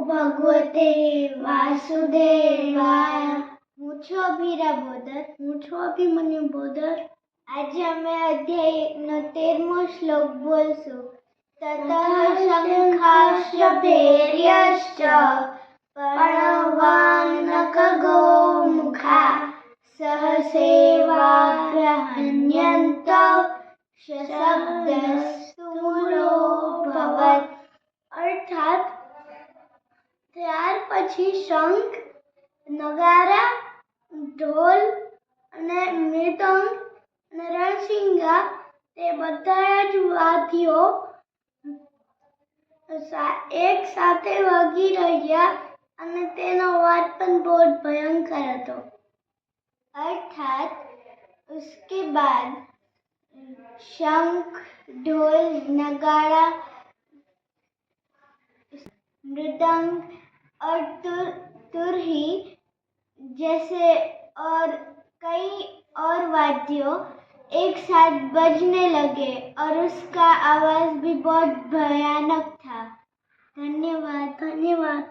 भगवते वासुदेवाय। હું છું અભિરા બોદર. હું છું અભિમન્યુ બોદર. આજે અમે અધ્યાય 13મો શ્લોક બોલશું. તતઃ શંખાશ્ચ ભૈર્યશ્ચ પણવાનકગો મુખા સહસેવાભ્યહન્યન્ત શબ્દસ્તુ મૂલો ભવત. અર્થાત ત્યાર પછી શંખ, નગારા, ઢોલ અને મૃદંગ અને રણશિંગા તે બધા જ વાદ્યો એક સાથે વાગી રહ્યા અને તેનો અવાજ પણ બહુ ભયંકર હતો. अर्थात उसके बाद शंख, ढोल, नगाड़ा, मृदंग और तुरही जैसे और कई और वाद्यों एक साथ बजने लगे और उसका आवाज भी बहुत भयानक था. धन्यवाद.